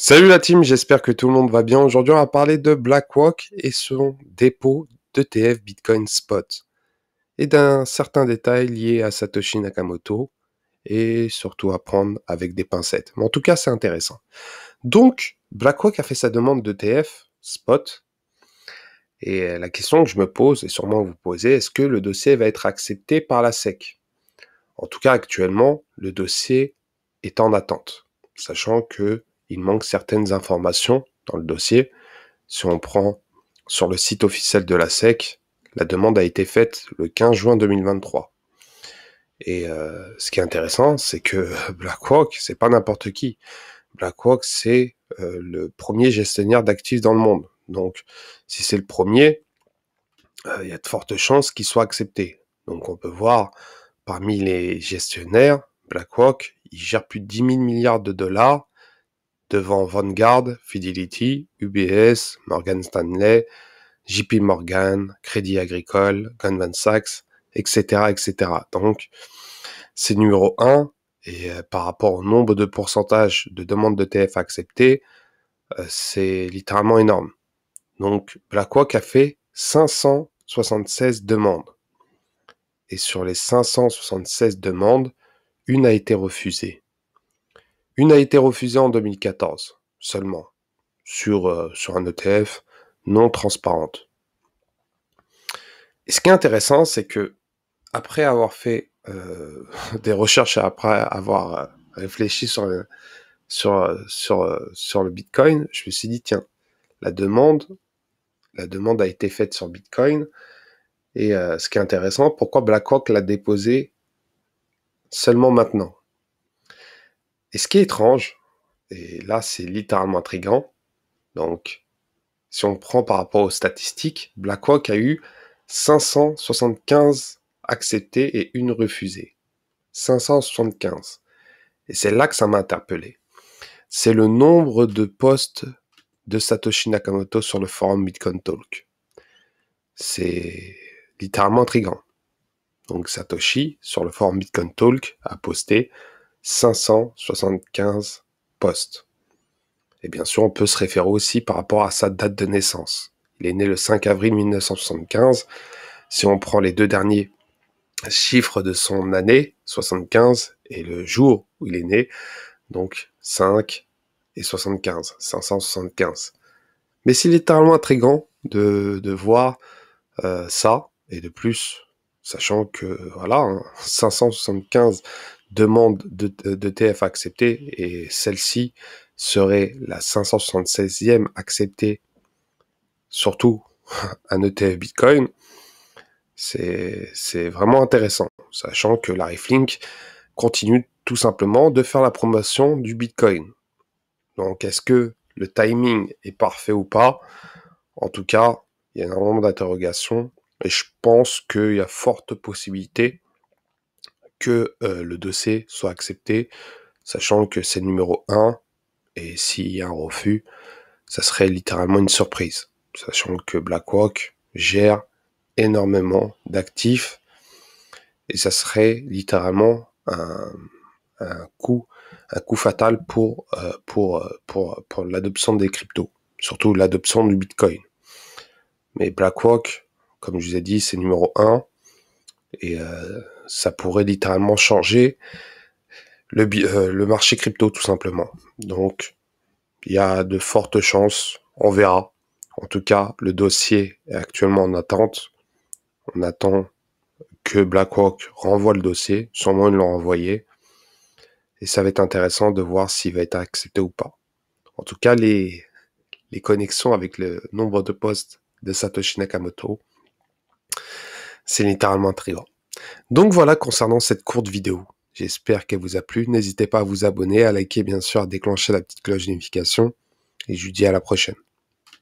Salut la team, j'espère que tout le monde va bien. Aujourd'hui, on va parler de BlackRock et son dépôt d'ETF Bitcoin Spot et d'un certain détail lié à Satoshi Nakamoto et surtout à prendre avec des pincettes. Mais en tout cas, c'est intéressant. Donc, BlackRock a fait sa demande d'ETF Spot et la question que je me pose et sûrement vous posez, est-ce que le dossier va être accepté par la SEC? En tout cas, actuellement, le dossier est en attente, sachant que il manque certaines informations dans le dossier. Si on prend sur le site officiel de la SEC, la demande a été faite le 15 juin 2023. Et ce qui est intéressant, c'est que BlackRock, c'est pas n'importe qui. BlackRock, c'est le premier gestionnaire d'actifs dans le monde. Donc, si c'est le premier, il y a de fortes chances qu'il soit accepté. Donc, on peut voir, parmi les gestionnaires, BlackRock, il gère plus de 10 000 milliards de dollars devant Vanguard, Fidelity, UBS, Morgan Stanley, JP Morgan, Crédit Agricole, Goldman Sachs, etc., etc. Donc, c'est numéro 1, et par rapport au nombre de pourcentage de demandes d'ETF acceptées, c'est littéralement énorme. Donc, BlackRock a fait 576 demandes. Et sur les 576 demandes, une a été refusée. Une a été refusée en 2014, seulement, sur un ETF non transparente. Et ce qui est intéressant, c'est que après avoir fait des recherches et après avoir réfléchi sur le Bitcoin, je me suis dit, tiens, la demande a été faite sur Bitcoin, et ce qui est intéressant, pourquoi BlackRock l'a déposé seulement maintenant? Et ce qui est étrange, et là c'est littéralement intriguant, donc si on prend par rapport aux statistiques, BlackRock a eu 575 acceptés et une refusée. 575. Et c'est là que ça m'a interpellé. C'est le nombre de posts de Satoshi Nakamoto sur le forum Bitcoin Talk. C'est littéralement intriguant. Donc Satoshi, sur le forum Bitcoin Talk, a posté 575 posts. Et bien sûr, on peut se référer aussi par rapport à sa date de naissance. Il est né le 5 avril 1975. Si on prend les deux derniers chiffres de son année, 75, et le jour où il est né, donc 5 et 75, 575. Mais c'est littéralement intriguant de voir ça, et de plus, sachant que, voilà, 575 demandes de TF acceptées, et celle-ci serait la 576e acceptée, surtout un ETF Bitcoin, c'est vraiment intéressant, sachant que Larry Fink continue tout simplement de faire la promotion du Bitcoin. Donc, est-ce que le timing est parfait ou pas? En tout cas, il y a énormément d'interrogations, et je pense qu'il y a forte possibilité que le dossier soit accepté, sachant que c'est numéro 1, et s'il y a un refus, ça serait littéralement une surprise, sachant que BlackRock gère énormément d'actifs, et ça serait littéralement un coup fatal pour l'adoption des cryptos, surtout l'adoption du Bitcoin. Mais BlackRock, comme je vous ai dit, c'est numéro 1, et ça pourrait littéralement changer le marché crypto, tout simplement. Donc, il y a de fortes chances, on verra. En tout cas, le dossier est actuellement en attente. On attend que BlackRock renvoie le dossier, sûrement ils l'ont envoyé, et ça va être intéressant de voir s'il va être accepté ou pas. En tout cas, les connexions avec le nombre de postes de Satoshi Nakamoto, c'est littéralement intriguant. Donc voilà concernant cette courte vidéo. J'espère qu'elle vous a plu. N'hésitez pas à vous abonner, à liker, bien sûr, à déclencher la petite cloche de notification. Et je vous dis à la prochaine.